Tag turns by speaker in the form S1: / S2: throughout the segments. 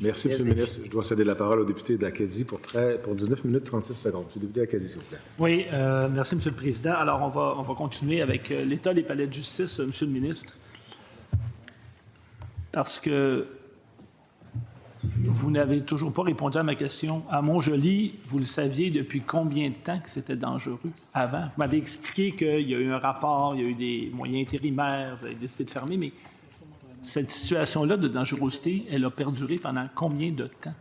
S1: Merci, M. le ministre. Je dois céder la parole au député d'Acadie pour 19 minutes 36 secondes. Le député d'Acadie, s'il vous plaît.
S2: Oui, merci, M. le Président. Alors, on va continuer avec l'état des palais de justice, M. le ministre. Parce que vous n'avez toujours pas répondu à ma question. À Montjoly, vous le saviez depuis combien de temps que c'était dangereux avant? Vous m'avez expliqué qu'il y a eu un rapport, il y a eu des moyens intérimaires, vous avez décidé de fermer, mais cette situation-là de dangerosité, elle a perduré pendant combien de temps?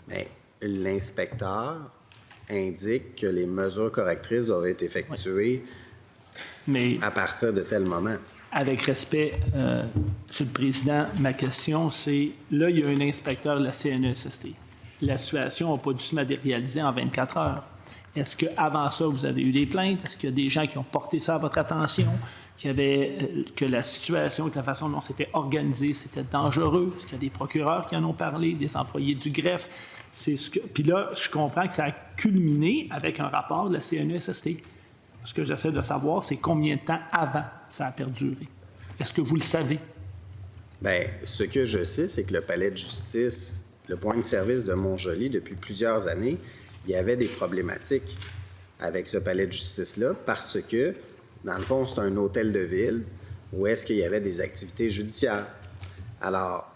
S3: Bien, l'inspecteur indique que les mesures correctrices doivent être effectuées à partir de tel moment.
S2: Avec respect, M. le Président, ma question, c'est, là, il y a un inspecteur de la CNESST. La situation n'a pas dû se matérialiser en 24 heures. Est-ce qu'avant ça, vous avez eu des plaintes? Est-ce qu'il y a des gens qui ont porté ça à votre attention? Que la situation, que la façon dont c'était organisé, c'était dangereux? Est-ce qu'il y a des procureurs qui en ont parlé, des employés du greffe? Puis là, je comprends que ça a culminé avec un rapport de la CNESST. Ce que j'essaie de savoir, c'est combien de temps avant ça a perduré. Est-ce que vous le savez? Bien,
S3: ce que je sais, c'est que le palais de justice, le point de service de Montjoly, depuis plusieurs années, il y avait des problématiques avec ce palais de justice-là parce que, dans le fond, c'est un hôtel de ville où est-ce qu'il y avait des activités judiciaires. Alors,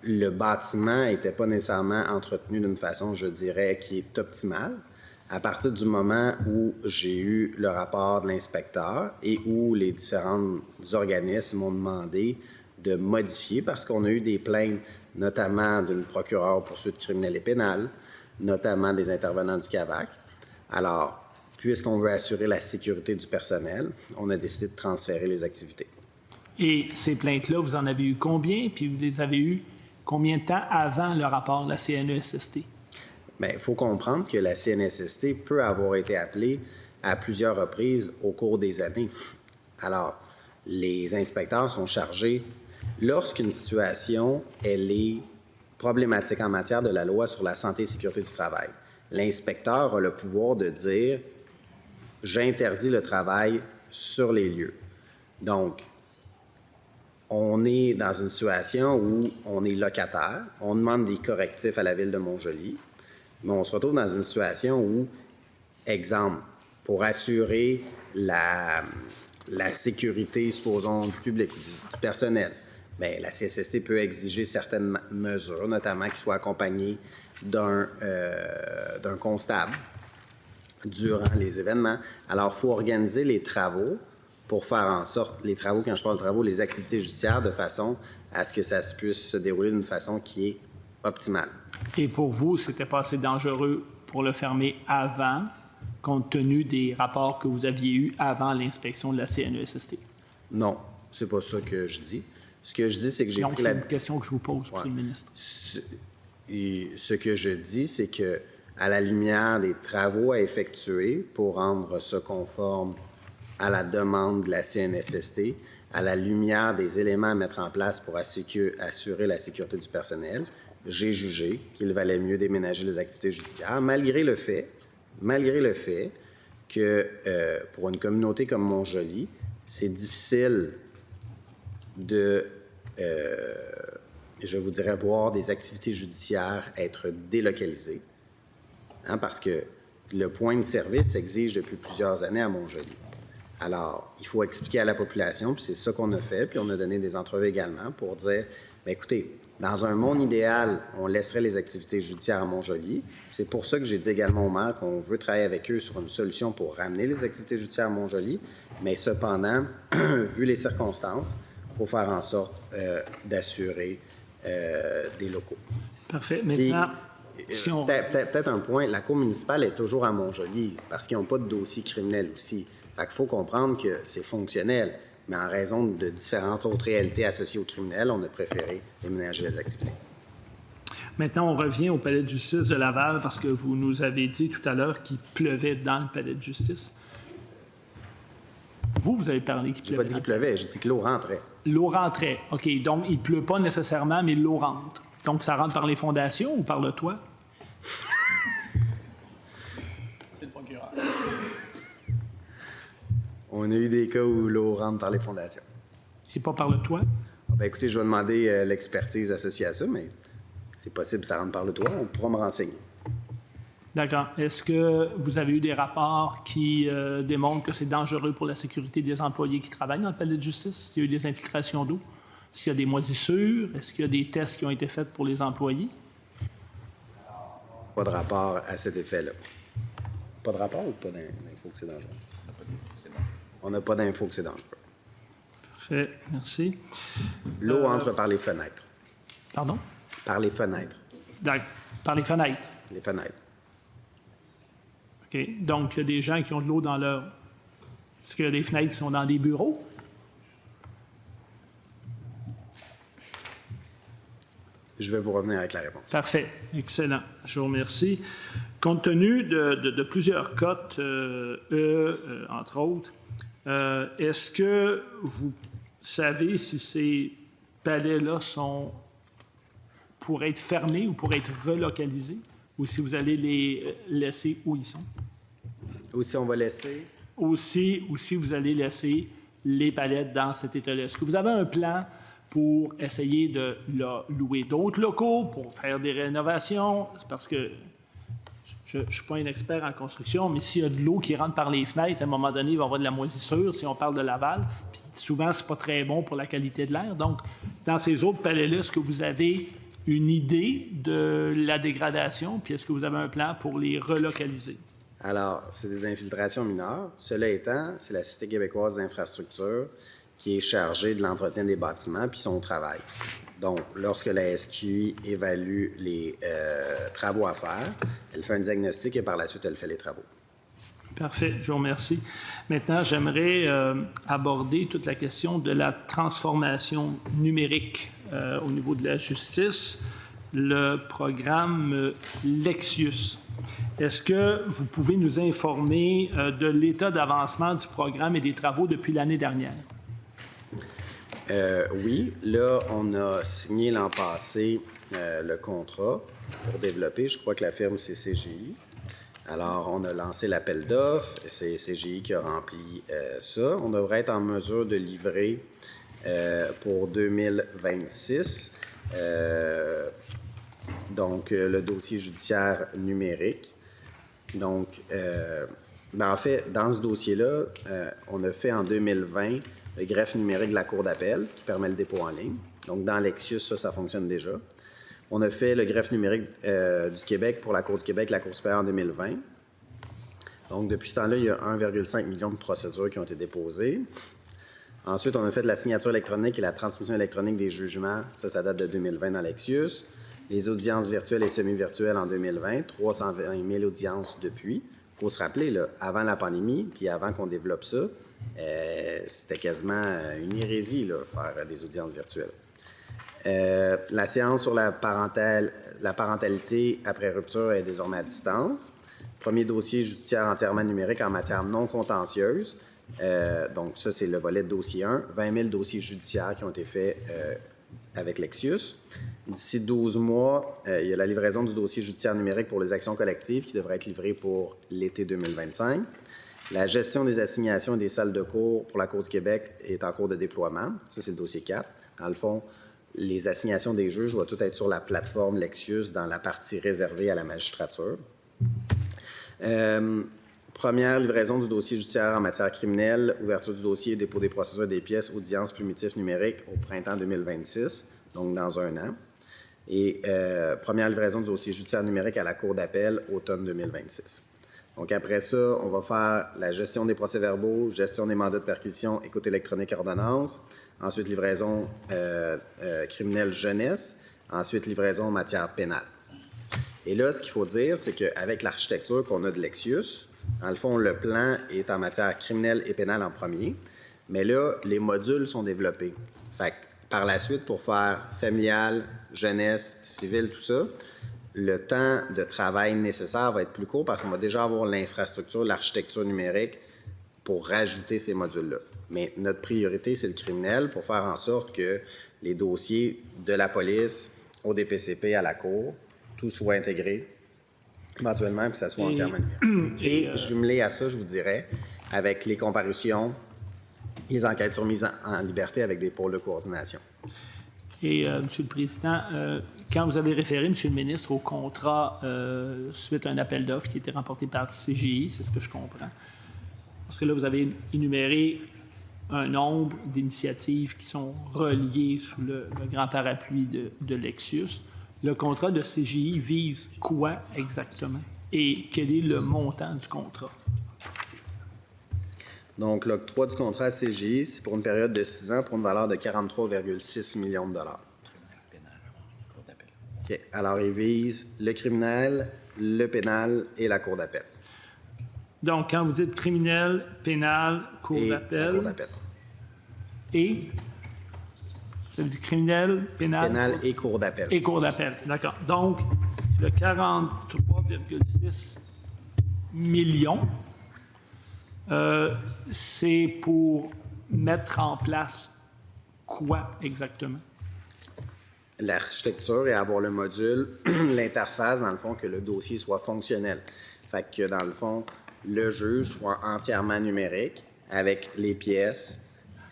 S3: le bâtiment n'était pas nécessairement entretenu d'une façon, je dirais, qui est optimale. À partir du moment où j'ai eu le rapport de l'inspecteur et où les différents organismes m'ont demandé de modifier, parce qu'on a eu des plaintes, notamment d'une procureure poursuite criminelle et pénale, notamment des intervenants du CAVAC. Alors, puisqu'on veut assurer la sécurité du personnel, on a décidé de transférer les activités.
S2: Et ces plaintes-là, vous en avez eu combien? Puis vous les avez eues combien de temps avant le rapport de la CNESST?
S3: Bien, il faut comprendre que la CNSST peut avoir été appelée à plusieurs reprises au cours des années. Alors, les inspecteurs sont chargés, lorsqu'une situation, elle est problématique en matière de la loi sur la santé et sécurité du travail, l'inspecteur a le pouvoir de dire « j'interdis le travail sur les lieux ». Donc, on est dans une situation où on est locataire, on demande des correctifs à la Ville de Montjoly, mais on se retrouve dans une situation où, exemple, pour assurer la sécurité, supposons, du public ou du personnel, bien, la CSST peut exiger certaines mesures, notamment qui soient accompagnées d'un constable durant les événements. Alors, il faut organiser les travaux pour faire en sorte, les travaux, quand je parle de travaux, les activités judiciaires, de façon à ce que ça puisse se dérouler d'une façon qui est optimale.
S2: Et pour vous, c'était pas assez dangereux pour le fermer avant, compte tenu des rapports que vous aviez eus avant l'inspection de la CNESST?
S3: Non, c'est pas ça que je dis. Ce que je dis, c'est que j'ai pris
S2: c'est une question que je vous pose,
S3: ouais.
S2: M. le ministre.
S3: Ce que je dis, c'est que à la lumière des travaux à effectuer pour rendre ça conforme à la demande de la CNSST, à la lumière des éléments à mettre en place pour assurer la sécurité du personnel, j'ai jugé qu'il valait mieux déménager les activités judiciaires, malgré le fait que pour une communauté comme Montjoly, c'est difficile de, je vous dirais, voir des activités judiciaires être délocalisées, parce que le point de service exige depuis plusieurs années à Montjoly. Alors, il faut expliquer à la population, puis c'est ça qu'on a fait, puis on a donné des entrevues également pour dire, bien, écoutez, dans un monde idéal, on laisserait les activités judiciaires à Montjoly. C'est pour ça que j'ai dit également au maire qu'on veut travailler avec eux sur une solution pour ramener les activités judiciaires à Montjoly, mais cependant, vu les circonstances, il faut faire en sorte d'assurer des locaux.
S2: Parfait. Maintenant, si on...
S3: Peut-être un point, la Cour municipale est toujours à Montjoly parce qu'ils n'ont pas de dossier criminel aussi. Fait qu'il faut comprendre que c'est fonctionnel, mais en raison de différentes autres réalités associées au criminel, on a préféré déménager les activités.
S2: Maintenant, on revient au palais de justice de Laval parce que vous nous avez dit tout à l'heure qu'il pleuvait dans le palais de justice. Vous avez parlé qu'il pleuvait.
S3: Je n'ai pas dit qu'il pleuvait, j'ai dit que l'eau rentrait.
S2: L'eau rentrait. OK. Donc, il ne pleut pas nécessairement, mais l'eau rentre. Donc, ça rentre par les fondations ou par le toit? C'est le procureur.
S3: On a eu des cas où l'eau rentre par les fondations.
S2: Et pas par le toit?
S3: Bien, écoutez, je vais demander l'expertise associée à ça, mais c'est possible que ça rentre par le toit, on pourra me renseigner.
S2: D'accord. Est-ce que vous avez eu des rapports qui démontrent que c'est dangereux pour la sécurité des employés qui travaillent dans le palais de justice? Est-ce qu'il y a eu des infiltrations d'eau? Est-ce qu'il y a des moisissures? Est-ce qu'il y a des tests qui ont été faits pour les employés?
S3: Pas de rapport à cet effet-là. Pas de rapport ou pas d'info que c'est dangereux? On n'a pas d'info que c'est dangereux.
S2: Parfait. Merci.
S3: L'eau entre par les fenêtres.
S2: Pardon?
S3: Par les fenêtres.
S2: Par les fenêtres.
S3: Les fenêtres.
S2: OK. Donc, il y a des gens qui ont de l'eau dans leur... Est-ce qu'il y a des fenêtres qui sont dans des bureaux?
S3: Je vais vous revenir avec la réponse.
S2: Parfait. Excellent. Je vous remercie. Compte tenu de plusieurs cotes, entre autres, est-ce que vous savez si ces palais-là pourraient être fermés ou pourraient être relocalisés, ou si vous allez les laisser où ils sont?
S3: Ou si on va laisser...
S2: Ou si vous allez laisser les palais dans cet état-là. Est-ce que vous avez un plan pour essayer de louer d'autres locaux, pour faire des rénovations? C'est parce que je ne suis pas un expert en construction, mais s'il y a de l'eau qui rentre par les fenêtres, à un moment donné, il va y avoir de la moisissure, si on parle de Laval. Puis souvent, ce n'est pas très bon pour la qualité de l'air. Donc, dans ces autres palais-là, est-ce que vous avez une idée de la dégradation? Puis est-ce que vous avez un plan pour les relocaliser?
S3: Alors, c'est des infiltrations mineures. Cela étant, c'est la Société québécoise d'infrastructure qui est chargée de l'entretien des bâtiments puis son travail. Donc, lorsque la SQI évalue les travaux à faire, elle fait un diagnostic et par la suite, elle fait les travaux.
S2: Parfait, je vous remercie. Maintenant, j'aimerais aborder toute la question de la transformation numérique au niveau de la justice, le programme Lexius. Est-ce que vous pouvez nous informer de l'état d'avancement du programme et des travaux depuis l'année dernière?
S3: Oui, là, on a signé l'an passé le contrat pour développer. Je crois que la firme, c'est CGI. Alors, on a lancé l'appel d'offres. C'est CGI qui a rempli ça. On devrait être en mesure de livrer pour 2026. Donc, le dossier judiciaire numérique. Donc, en fait, dans ce dossier-là, on a fait en 2020 le greffe numérique de la Cour d'appel qui permet le dépôt en ligne. Donc, dans Lexius, ça fonctionne déjà. On a fait le greffe numérique du Québec pour la Cour du Québec, la Cour supérieure en 2020. Donc, depuis ce temps-là, il y a 1,5 million de procédures qui ont été déposées. Ensuite, on a fait de la signature électronique et la transmission électronique des jugements. Ça date de 2020 dans Lexius. Les audiences virtuelles et semi-virtuelles en 2020, 320 000 audiences depuis. Il faut se rappeler, là, avant la pandémie, puis avant qu'on développe ça, c'était quasiment une hérésie, là, faire des audiences virtuelles. La séance sur la parentalité après rupture est désormais à distance. Premier dossier judiciaire entièrement numérique en matière non contentieuse. Donc, ça, c'est le volet de dossier 1. 20 000 dossiers judiciaires qui ont été faits avec Lexius. D'ici 12 mois, il y a la livraison du dossier judiciaire numérique pour les actions collectives qui devrait être livré pour l'été 2025. La gestion des assignations et des salles de cours pour la Cour du Québec est en cours de déploiement. Ça, c'est le dossier 4. Dans le fond, les assignations des juges doivent tout être sur la plateforme Lexius dans la partie réservée à la magistrature. Première livraison du dossier judiciaire en matière criminelle, ouverture du dossier, dépôt des procédures des pièces, audience plumitif numérique au printemps 2026, donc dans un an. Et première livraison du dossier judiciaire numérique à la Cour d'appel, automne 2026. Donc après ça, on va faire la gestion des procès-verbaux, gestion des mandats de perquisition, écoute électronique, ordonnance. Ensuite, livraison criminelle jeunesse. Ensuite, livraison en matière pénale. Et là, ce qu'il faut dire, c'est qu'avec l'architecture qu'on a de Lexius, dans le fond, le plan est en matière criminelle et pénale en premier. Mais là, les modules sont développés. Fait que, par la suite, pour faire familial, jeunesse, civil, tout ça, le temps de travail nécessaire va être plus court parce qu'on va déjà avoir l'infrastructure, l'architecture numérique pour rajouter ces modules-là. Mais notre priorité, c'est le criminel pour faire en sorte que les dossiers de la police au DPCP, à la Cour, tout soit intégré éventuellement, puis que ça soit entièrement numérique. Et jumelé à ça, je vous dirais, avec les comparutions, les enquêtes sur mise en liberté avec des pôles de coordination.
S2: Et, Monsieur le Président, quand vous avez référé, Monsieur le ministre, au contrat suite à un appel d'offres qui a été remporté par CGI, c'est ce que je comprends. Parce que là, vous avez énuméré un nombre d'initiatives qui sont reliées sous le grand parapluie de Lexus. Le contrat de CGI vise quoi exactement? Et quel est le montant du contrat?
S3: Donc, l'octroi du contrat à CGI, c'est pour une période de 6 ans pour une valeur de 43,6 millions de dollars. OK. Alors, il vise le criminel, le pénal et la cour d'appel.
S2: Donc, quand vous dites criminel, pénal, cour
S3: Et
S2: d'appel...
S3: la cour d'appel.
S2: Et? Ça veut dire criminel, pénal...
S3: Pénal et cour d'appel.
S2: Et cour d'appel, d'accord. Donc, le 43,6 millions, c'est pour mettre en place quoi exactement?
S3: L'architecture et avoir le module, l'interface, dans le fond, que le dossier soit fonctionnel. Fait que, dans le fond, le juge soit entièrement numérique avec les pièces,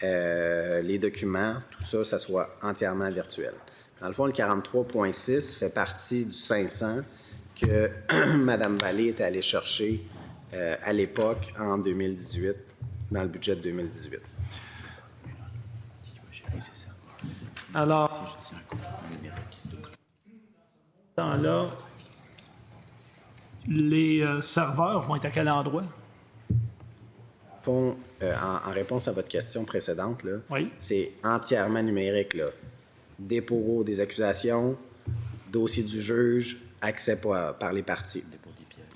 S3: les documents, tout ça, ça soit entièrement virtuel. Dans le fond, le 43.6 fait partie du 500 que Mme Vallée est allée chercher à l'époque, en 2018, dans le budget de 2018.
S2: Alors, dans là, les serveurs vont être à quel endroit?
S3: En réponse à votre question précédente, là,
S2: Oui.
S3: c'est entièrement numérique. Là. Dépôt des accusations, dossier du juge, accès par les parties.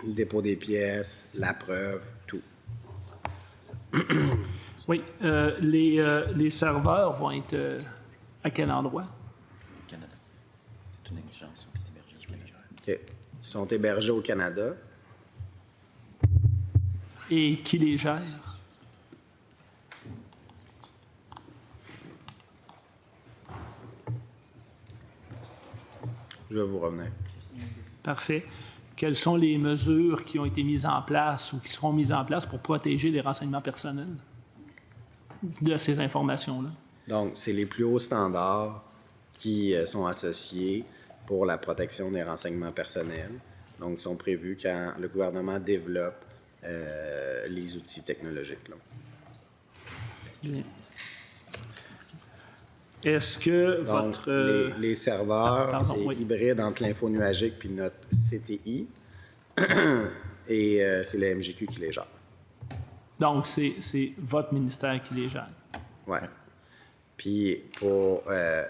S3: Dépôt des pièces, la preuve, tout.
S2: Oui. Les serveurs vont être à quel endroit?
S4: Au Canada. C'est une exigence qui s'héberge au Canada.
S3: OK. Ils sont hébergés au Canada.
S2: Et qui les gère?
S3: Je vais vous revenir.
S2: Parfait. Quelles sont les mesures qui ont été mises en place ou qui seront mises en place pour protéger les renseignements personnels de ces informations-là?
S3: Donc, c'est les plus hauts standards qui sont associés pour la protection des renseignements personnels. Donc, ils sont prévus quand le gouvernement développe les outils technologiques. Là.
S2: Bien. Est-ce que
S3: Donc,
S2: votre...
S3: les serveurs,
S2: Pardon,
S3: c'est
S2: oui.
S3: hybride entre l'info nuagique puis notre CTI. Et c'est le MJQ qui les gère.
S2: Donc, c'est votre ministère qui les gère.
S3: Oui. Puis, pour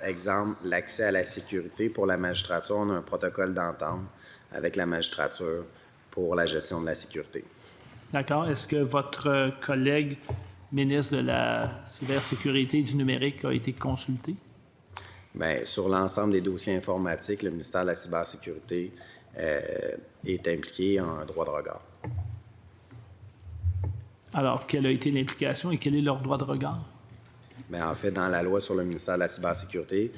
S3: exemple, l'accès à la sécurité pour la magistrature, on a un protocole d'entente avec la magistrature pour la gestion de la sécurité.
S2: D'accord. Est-ce que votre collègue ministre de la cybersécurité et du numérique a été consulté?
S3: Bien, sur l'ensemble des dossiers informatiques, le ministère de la cybersécurité est impliqué en un droit de regard.
S2: Alors, quelle a été l'implication et quel est leur droit de regard?
S3: Bien, en fait, dans la loi sur le ministère de la cybersécurité,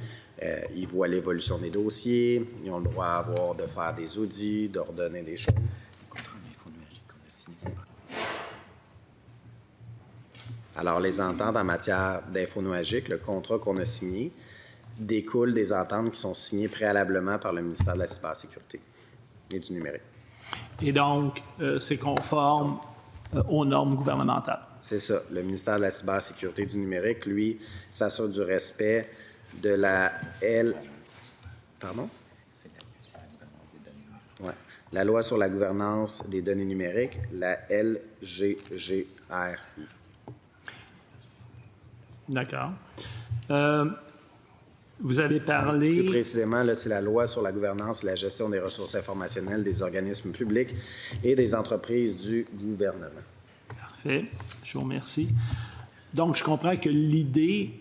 S3: ils voient l'évolution des dossiers, ils ont le droit de faire des audits, d'ordonner des choses. Alors, les ententes en matière d'info nuagique, le contrat qu'on a signé, découle des ententes qui sont signées préalablement par le ministère de la cybersécurité et du numérique.
S2: Et donc, c'est conforme aux normes gouvernementales.
S3: C'est ça. Le ministère de la cybersécurité et du numérique, lui, s'assure du respect de la Pardon? Ouais. La loi sur la gouvernance des données numériques, la LGGRI.
S2: D'accord. Vous avez
S3: Plus
S2: parlé...
S3: précisément, là, c'est la loi sur la gouvernance et la gestion des ressources informationnelles des organismes publics et des entreprises du gouvernement.
S2: Parfait. Je vous remercie. Donc, je comprends que l'idée,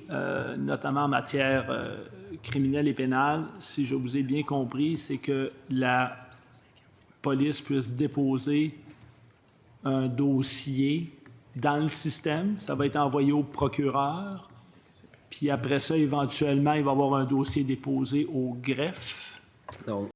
S2: notamment en matière criminelle et pénale, si je vous ai bien compris, c'est que la police puisse déposer un dossier dans le système. Ça va être envoyé au procureur. Puis après ça, éventuellement, il va y avoir un dossier déposé au greffe.
S3: Donc,